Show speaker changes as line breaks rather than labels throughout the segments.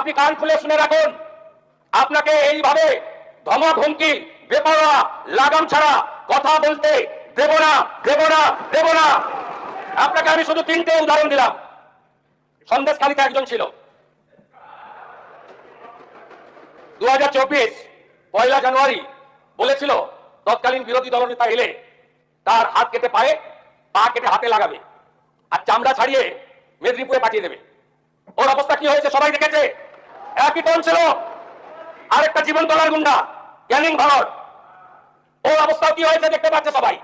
আপনি কান খুলে শুনে রাখুন, আপনাকে এইভাবে ধমক হুমকি বেপরোয়া লাগাম ছাড়া কথা বলতে দেব না, দেব না, দেব না। আপনাকে আমি শুধু 3টে উদাহরণ দিলাম। সন্দেশখালীতে একজন ছিল, 2024 পয়লা জানুয়ারি বলেছিল তৎকালীন বিরোধী দলনেতা এলে তার হাত কেটে পায়ে, পা কেটে হাতে লাগাবে আর চামড়া ছাড়িয়ে মেদিনীপুরে পাঠিয়ে দেবে। ওর অবস্থা কি হয়েছে সবাই দেখেছে। একই টন ছিল। আরেকটা জীবন তলার গুন্ডা ক্যানিং ভারত, ওর অবস্থা কি হয়েছে দেখতে পাচ্ছে সবাই।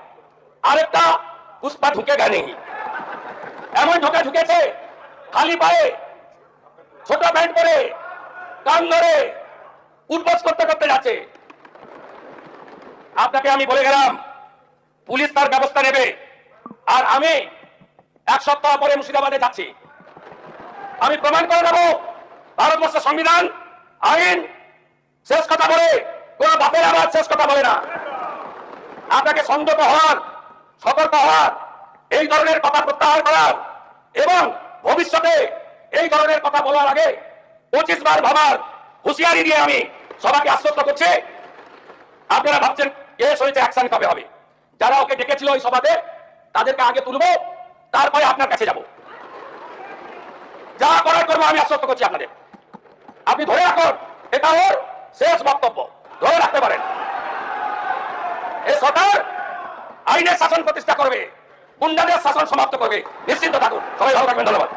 আরেকটা পুষ্পা ঢুকে গেনি, এমন ঢুকেছে খালি পায়ে, ছোট প্যান্ট পরে, কান ধরে উঠবস করতে করতে যাচ্ছে। আপনাকে আমি বলে গেলাম পুলিশ তার ব্যবস্থা নেবে। আর আমি 1 সপ্তাহ পরে মুর্শিদাবাদে যাচ্ছি। আমি প্রমাণ করে দেব ভারতবর্ষের সংবিধান আইন শেষ কথা বলে, কোন বাপের আবার শেষ কথা বলে না। আপনাকে সংযত হওয়ার, সতর্ক হওয়ার, এই ধরনের কথা প্রত্যাহার করার এবং ভবিষ্যতে এই ধরনের কথা বলার আগে 25 বার ভাবার হুঁশিয়ারি দিয়ে আমি সবাইকে আশ্বস্ত করছি। আপনারা ভাবছেন কেস হয়েছে, অ্যাকশন কবে হবে? যারা ওকে ডেকেছিল ওই সভাতে তাদেরকে আগে তুলবো, তারপরে আপনার কাছে যাব। যা করার করবো আমি আশ্বস্ত করছি আপনাদের। আপনি ধরে রাখুন, এটা ওর শেষ বক্তব্য, ধরে রাখতে পারেন। এই সরকার আইনের শাসন প্রতিষ্ঠা করবে, গুন্ডাদের শাসন সমাপ্ত করবে, নিশ্চিন্ত থাকুন। সবাই ভালো থাকবেন, ধন্যবাদ।